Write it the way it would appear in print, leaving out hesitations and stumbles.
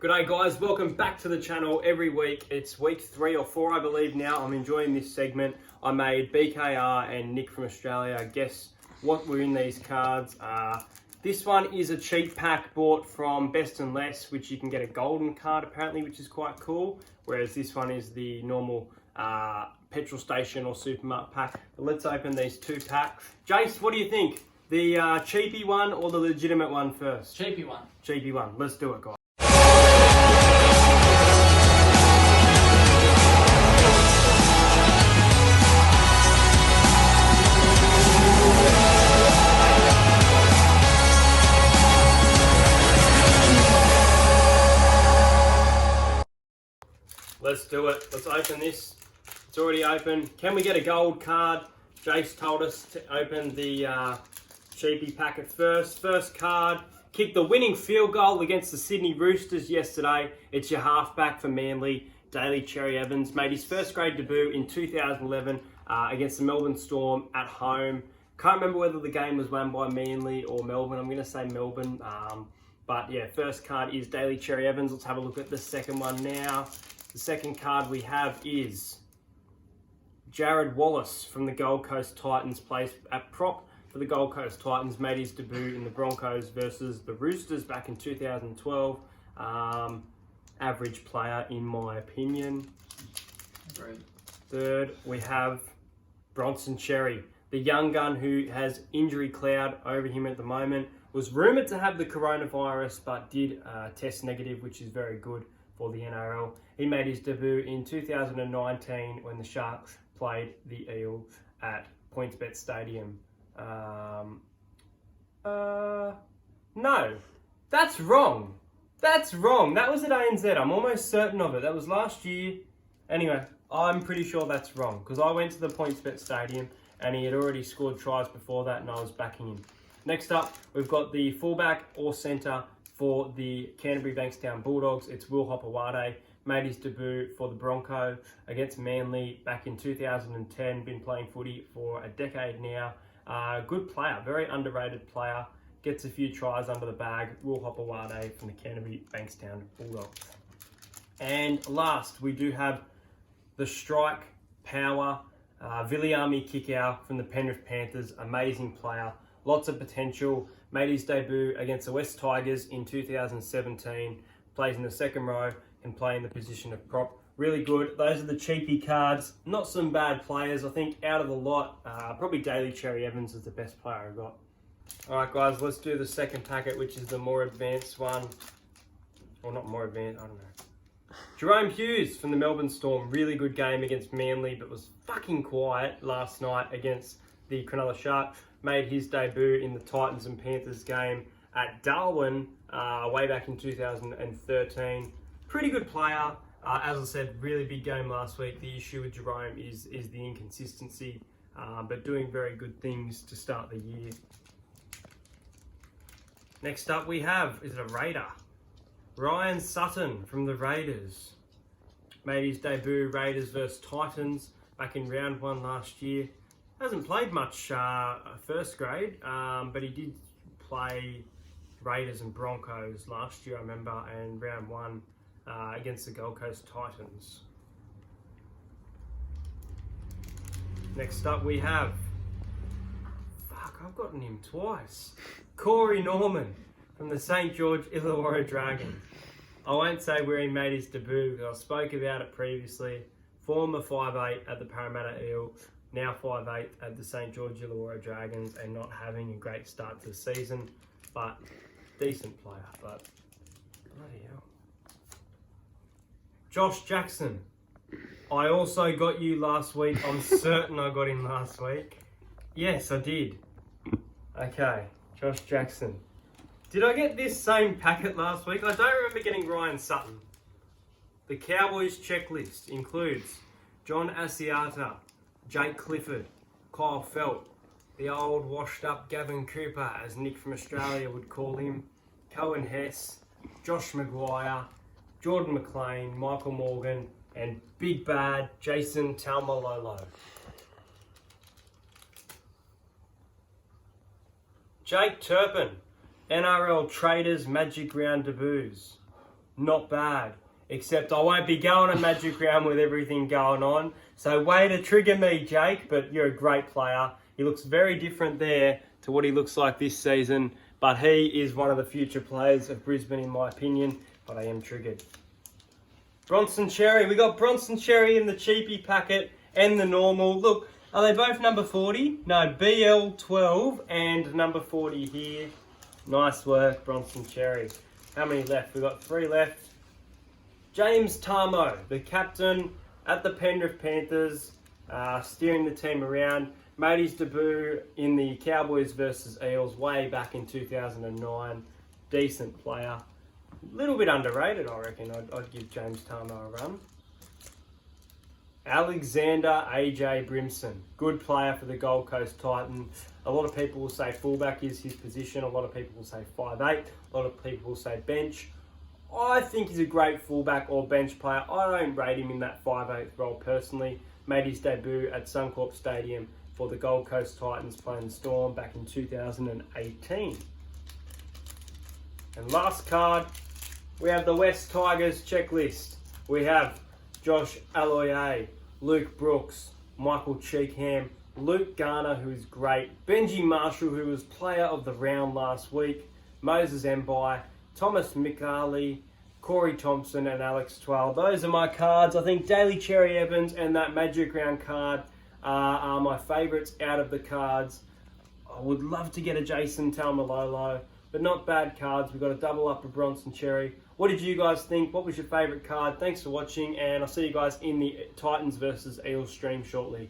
G'day guys, welcome back to the channel every week. It's week 3 or 4 I believe now. I'm enjoying this segment. I made BKR and Nick from Australia guess what were in these cards. This one is a cheap pack bought from Best and Less, which you can get a golden card apparently, which is quite cool. Whereas this one is the normal petrol station or supermarket pack. But let's open these two packs. Jace, what do you think? The cheapy one or the legitimate one first? Cheapy one. Cheapy one. Let's do it, guys. Let's do it. Let's open this. It's already open. Can we get a gold card? Jace told us to open the cheapy packet first. First card. Kicked the winning field goal against the Sydney Roosters yesterday. It's your halfback for Manly, Daly Cherry Evans. Made his first grade debut in 2011 against the Melbourne Storm at home. Can't remember whether the game was won by Manly or Melbourne. I'm going to say Melbourne. But yeah, first card is Daly Cherry Evans. Let's have a look at the second one now. The second card we have is Jared Wallace from the Gold Coast Titans, plays at prop for the Gold Coast Titans, made his debut in the Broncos versus the Roosters back in 2012. Average player in my opinion. Agreed. Third, we have Bronson Xerri, the young gun who has injury cloud over him at the moment. Was rumoured to have the coronavirus but did test negative, which is very good for the NRL. He made his debut in 2019 when the Sharks played the Eels at PointsBet Stadium. No, that's wrong. That's wrong. That was at ANZ. I'm almost certain of it. That was last year. Anyway, I'm pretty sure that's wrong because I went to the PointsBet Stadium and he had already scored tries before that and I was backing him. Next up, we've got the fullback or centre for the Canterbury Bankstown Bulldogs. It's Will Hopewade. Made his debut for the Broncos against Manly back in 2010. Been playing footy for a decade now. Good player, very underrated player. Gets a few tries under the bag. Will Hopewade from the Canterbury Bankstown Bulldogs. And last, we do have the strike power Viliami Kikau from the Penrith Panthers. Amazing player, lots of potential. Made his debut against the West Tigers in 2017. Plays in the second row and play in the position of prop. Really good. Those are the cheapy cards. Not some bad players. I think out of the lot, probably Daly Cherry Evans is the best player I got. Alright guys, let's do the second packet, which is the more advanced one. Or not more advanced, I don't know. Jerome Hughes from the Melbourne Storm. Really good game against Manly, but was fucking quiet last night against the Cronulla Sharks. Made his debut in the Titans and Panthers game at Darwin way back in 2013. Pretty good player. As I said, really big game last week. The issue with Jerome is the inconsistency, but doing very good things to start the year. Next up we have, is it a Raider? Ryan Sutton from the Raiders. Made his debut Raiders versus Titans back in round 1 last year. Hasn't played much first grade, but he did play Raiders and Broncos last year, I remember, and round 1 against the Gold Coast Titans. Next up we have, I've gotten him twice. Corey Norman from the St. George Illawarra Dragons. I won't say where he made his debut because I spoke about it previously. Former 5'8" at the Parramatta Eels, now 5'8" at the St. George Illawarra Dragons, and not having a great start to the season, but decent player, but bloody hell. Josh Jackson. I also got you last week. I'm certain I got him last week. Yes, I did. Okay, Josh Jackson. Did I get this same packet last week? I don't remember getting Ryan Sutton. The Cowboys Checklist includes John Asiata, Jake Clifford, Kyle Felt, the old washed up Gavin Cooper, as Nick from Australia would call him, Cohen Hess, Josh Maguire, Jordan McLean, Michael Morgan, and Big Bad Jason Taumalolo. Jake Turpin, NRL Traders Magic Round debuts. not bad. Except I won't be going to Magic Round with everything going on. So way to trigger me, Jake, but you're a great player. He looks very different there to what he looks like this season. But he is one of the future players of Brisbane, in my opinion. But I am triggered. Bronson Cherry. We got Bronson Cherry in the cheapie packet and the normal. Look, are they both number 40? No, BL12 and number 40 here. Nice work, Bronson Cherry. How many left? We've got 3 left. James Tamou, the captain at the Penrith Panthers, steering the team around. Made his debut in the Cowboys versus Eels way back in 2009. Decent player. A little bit underrated, I reckon. I'd give James Tamou a run. Alexander AJ Brimson. Good player for the Gold Coast Titans. A lot of people will say fullback is his position. A lot of people will say 5'8". A lot of people will say bench. I think he's a great fullback or bench player. I don't rate him in that 5'8" role personally. Made his debut at Suncorp Stadium for the Gold Coast Titans playing the Storm back in 2018. And last card, we have the West Tigers checklist. We have Josh Aloiai, Luke Brooks, Michael Cheekham, Luke Garner, who is great, Benji Marshall, who was player of the round last week, Moses Mbai, Thomas McCarley, Corey Thompson and Alex Twell. Those are my cards. I think Daly Cherry Evans and that Magic Round card are my favourites out of the cards. I would love to get a Jason Taumalolo, but not bad cards. We've got a double up of Bronson Cherry. What did you guys think? What was your favourite card? Thanks for watching, and I'll see you guys in the Titans versus Eels stream shortly.